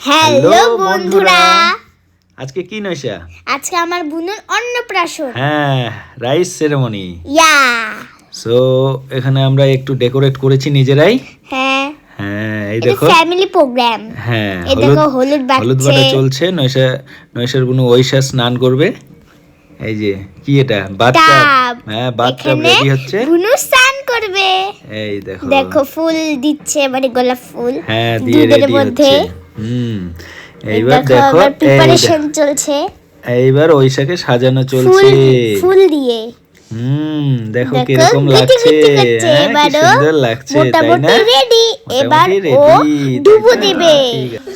Hello বন্ধুরা, আজকে কি নয়শা? আজকে আমার বোনের অন্নপ্রাশন। হ্যাঁ, রাইস সেরেমনি। ইয়া সো এখানে আমরা একটু ডেকোরেট করেছি নিজেরাই। হ্যাঁ হ্যাঁ, এই এটা দেখো ফ্যামিলি প্রোগ্রাম। হ্যাঁ, এই দেখো হলুদ বাটা চলছে। নয়শার বোন ঐশা স্নান করবে। এই যে কি এটা বাথটাব। হ্যাঁ, বাথটাব রেডি হচ্ছে। বুনু স্নান করবে। এই দেখো দেখো ফুল দিচ্ছে, মানে গোলাপ ফুল। হ্যাঁ, দিয়ে দুধের রেডি মধ্যে। হচ্ছে। এইবার দেখো প্রিপারেশন চলছে। এইবার ঐশাকে সাজানো চলছে ফুল দিয়ে। দেখো কিরকম লাগছে, কি সুন্দর লাগছে, তাই না? রেডি, এবার ও ডুবো দিবে।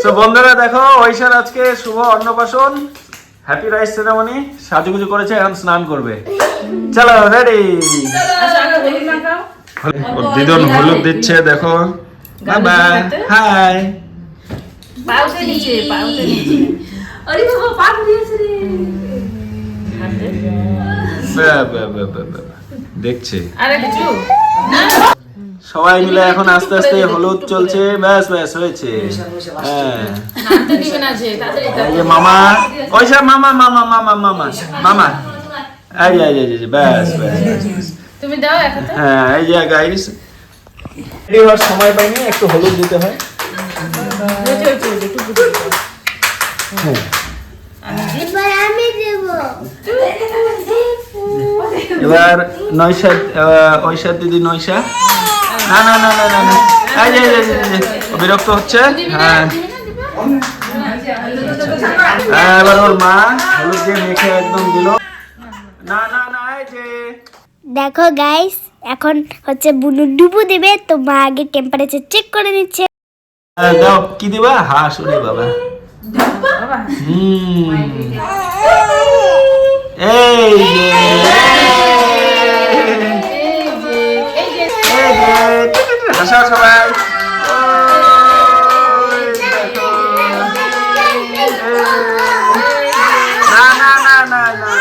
সো বন্ধুরা দেখো, ঐশার আজকে শুভ অন্নপ্রাশন, হ্যাপি রাইস সেরেমনি। সাজুগুজু করেছে, এখন স্নান করবে। চলো রেডি। দিদন হলুদ দিচ্ছে, দেখো। বাবা হাই। পাউতে নিচে আরে বাবা পা দিয়েছে রে দেখছে আরে কিছু সবাই মিলে এখন আস্তে আস্তে হলুদ চলছে। ব্যাস ব্যাস হয়েছে। হ্যাঁ, নামতে দিবে না যে তাড়াতাড়ি এই যে মামা, ঐশা মামা মামা মামা মামা মামা, এই ব্যাস ব্যাস। তুমি দাও একসাথে। হ্যাঁ, এই যে গাইস, রেডি হওয়ার সময় পাইনি, একটু হলুদ দিতে হয়। এবার আমি দেব। এবার নয়শা, ঐশা দিদি নয়শা। না না না না না না, এই যে বিরক্ত হচ্ছে। হ্যাঁ, এবার ওর মা হলুদ দিয়ে মেখে একদম দিল। না না না, এই যে দেখো গাইস, এখন হচ্ছে বুনু ডুবো দিবে, তো মা আগে টেম্পারেচার চেক করে নিচ্ছে। দাও, কি দিবা? হাঁস ওরে বাবা। এই যে হাসা সবাই। না না না না না,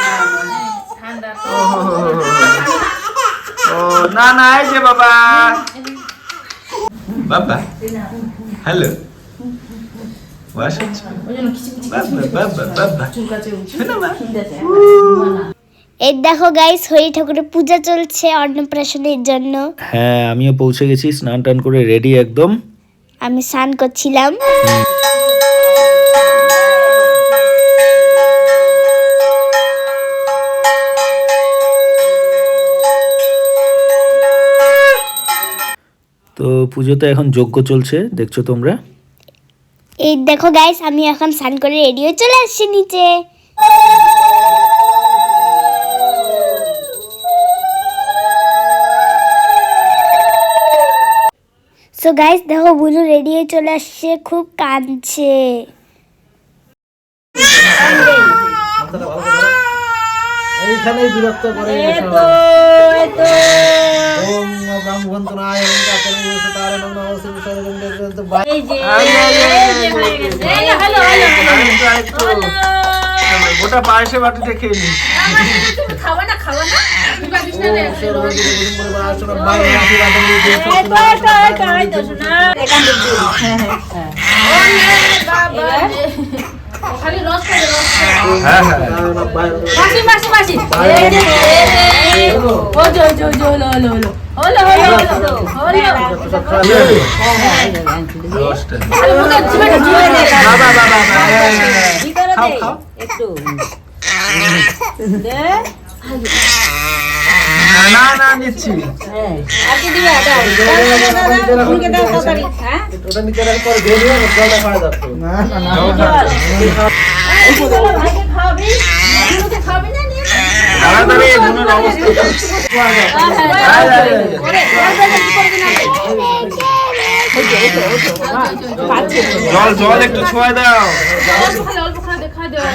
ও না না, এই যে বাবা বাবা, হ্যালো এই দেখো গাইস, হরি ঠাকুরের পূজা চলছে অন্নপ্রাশনের জন্য। হ্যাঁ, আমিও পৌঁছে গেছি, স্নান টান করে রেডি একদম। আমি স্নান করছিলাম। তো পুজোতে এখন যজ্ঞ চলছে, দেখছো তোমরা। এই দেখো গাইস, আমি এখন স্নান করে রেডি হয়ে চলে আসছি নিচে। সো গাইস দেখো, বুনু রেডি হয়ে চলে আসছে, খুব কাঁদছে। এইখানেই বিরক্ত করে ওম ব্রহ্মন্তনায় ওম কাতরে তারে নমঃ নমঃ সর্বং এই যে হয়ে গেছে। হ্যালো গোটা পায়েসে বাটিতে খেয়ে নি। তুমি খাওয়া না তুমি বাকিস না রে খালি রস খাবে রস। হ্যাঁ হ্যাঁ, মাসি ও জো হলো রসটা বাবা খাও খাও। না না, নিচ্ছি। ওটা নিচে রাখার পর দিয়ে দিও, জলটা খাওয়া যাবে না তাড়াতাড়ি মনের অবস্থা। জল একটু ছোঁয়া দাও। অল্প খা দেখা দেওয়া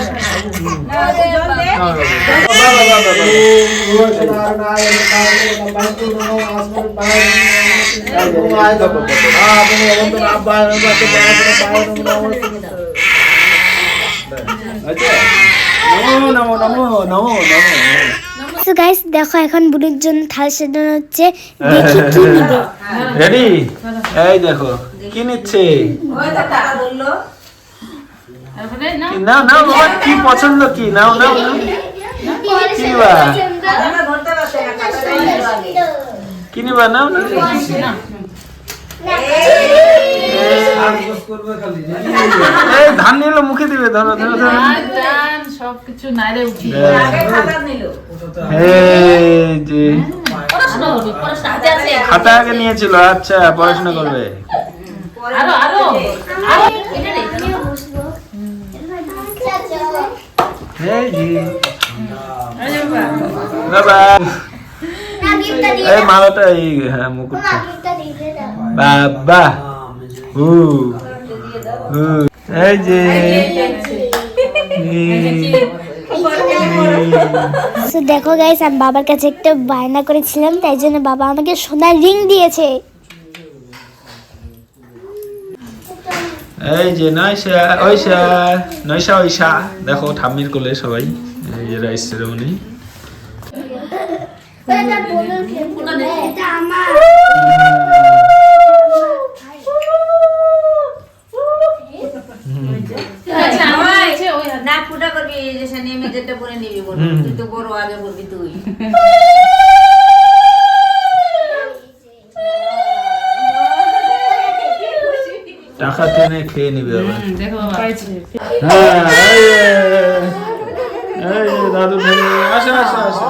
নমো নমো নমো নমো। সো গাইস দেখো, এখন বুনুর জন্য থাল সাজানো হচ্ছে, দেখি কি নিবে। রেডি? এই দেখো কি নিচ্ছে। তারপরে না নাও নাও বাবা, কি পছন্দ কি নাও নাও নাও। কি নিবা কি নিবা নাও নাও। না এই ধান নিলো মুখে দিবে, ধরো ধরো ধরো। দান সবকিছু নাইরে উঠি এই যে পড়াশোনা হবে পড়াশোনা হাতে আছে খাতা আগে নিয়েছিল, আচ্ছা পড়াশোনা করবে। আরো আরো আরো এটা রে এই যে আরে বাবা বাবা, এই মালাটা এই হ্যাঁ মুকুটটা বাবা। হু হু এই যে তো দেখো গাইস, আমি বাবার কাছে একটা বায়না করেছিলাম, তাই জন্য বাবা আমাকে সোনার রিং দিয়েছে। এই যে নয়শা ঐশা, নয়শা ঐশা, দেখো ঠাম্মির কোলে সবাই। এই যে রাইস সেরেমনি। আচ্ছা আমার আছে ওই না ফুটা করবি এই যে সে নেমে যেটা পরে নিবি বল তুই তো বড় আগে বলবি তুই টাকা টেনে খেয়ে নিবে আবার। দেখো বাবা পাইছে হ্যাঁ এই যে দাদু ভাই, আসো আসো আসো।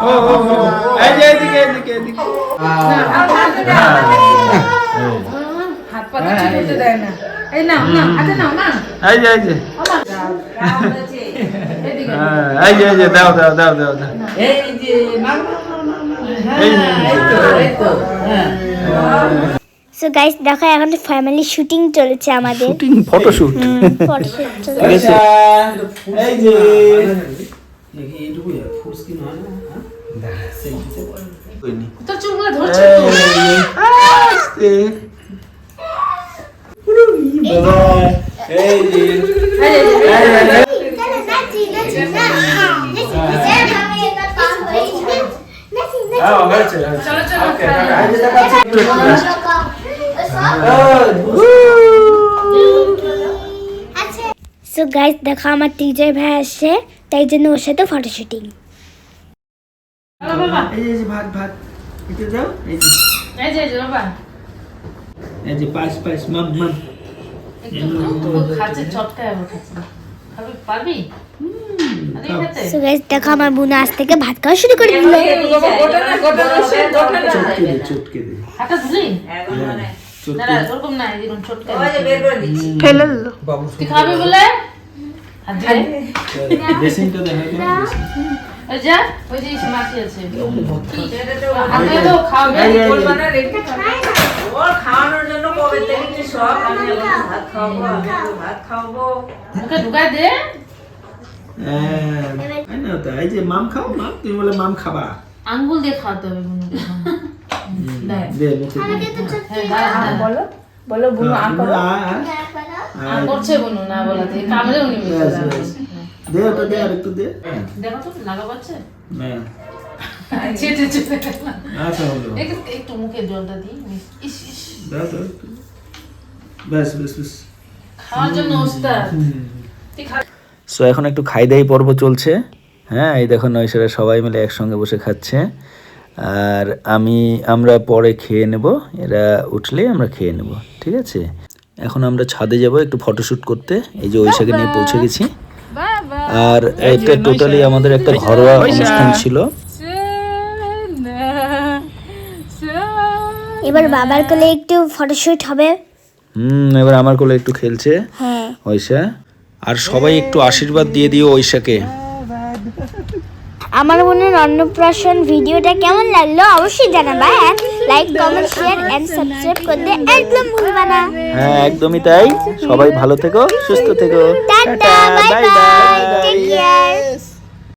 ও ও ও, এই যে এদিকে এদিকে এদিকে। হ্যাঁ, এই। হাত পা তো ঠিক হতে দেয় না এই নাও নাও হাতে নাও না এই যে এই যে এদিকে হ্যাঁ, এই যে এই যে দাও দাও দাও দাও দাও। এই যে, সো গাইস দেখো, এখন ফ্যামিলি শুটিং চলেছে আমাদের। Shooting photoshoot. ফটোশুট চলছে। এই যে তোর চুলগুলো ধরছে তো আস্তে। বাবা, এই যে চলো চলো সো গাইস দেখো, আমার টিচার ভাই আসছে, তাই জন্য ওর সাথে ফটো শুটিং। চলো বাবা এই যে ভাত ভাত এটা দাও। এই যে এই যে বাবা এই যে পাস পাস মাম মাম। একটু খাচ্ছে চটকায় আবার খাচ্ছে খাবি পারবি আরে খেতে সো গাইস দেখো, আমার বোন আজ থেকে ভাত খাওয়া শুরু করে দিল। বাবা গোটা না চটকে দে চটকে দে। হাতে ধুলি এখন মানে না না ওরকম না এরকম চটকায় ওই যে বের করে দিচ্ছি তুই খাবি বলে হাত দিয়ে ড্রেসিংটা দেখা দাও। ওই যা ওই যে মাছি আছে এটা তো হাতে তো খাবে বলবা না রেডি ওর খাওয়ানোর জন্য কবে থেকে কি সব আমি এখন ভাত খাওয়াবো আমি একটু ভাত খাওয়াবো মুখে ঢুকাই দে হ্যাঁ, এই নাও তো, এই যে মাম খাও মাম, তুমি বলে মাম খাবা। আঙ্গুল দিয়ে খাওয়াতে হবে বুনুকে দে মুখে দে। হ্যাঁ দাঁড়া বলো বলো বুনু আ করো করছে বুনু না বলাতে কামড়েও নিবে ব্যাস, ব্যাস। দে ওটা দে, আর একটু দে। দেখো তো লাগা পাচ্ছে না, চেটে চেটে আচ্ছা হলো। একটু মুখে জলটা দিই ইস ইস দাও দাও একটু। ব্যাস ব্যাস ব্যাস। খাওয়ার জন্য ওস্তাদ তুই খা সো এখন একটু খাই দাই পর্ব চলছে। হ্যাঁ, এই দেখো নয়সেরা সবাই মিলে একসঙ্গে বসে খাচ্ছে। আর আমরা পরে খেয়ে নেব, এরা উঠলে আমরা খেয়ে নেব, ঠিক আছে। এখন আমরা ছাদে যাব একটু ফটোশুট করতে। এই যে ঐশাকে নিয়ে পৌঁছে গেছি। আর এটা টোটালি আমাদের একটা ঘরোয়া অনুষ্ঠান ছিল। এবার বাবার কোলে একটু ফটোশুট হবে। এবার আমার কোলে একটু খেলছে হ্যাঁ, ঐশা। আর সবাই একটু আশীর্বাদ দিয়ে দিও ঐশাকে। আমার বোনের অন্নপ্রাশন ভিডিওটা কেমন লাগলো অবশ্যই জানাবা। Like comment share and subscribe করতে একদম ভুলবা না। হ্যাঁ, একদমই তাই। সবাই ভালো থেকো, সুস্থ থেকো। Tata, bye bye, take care.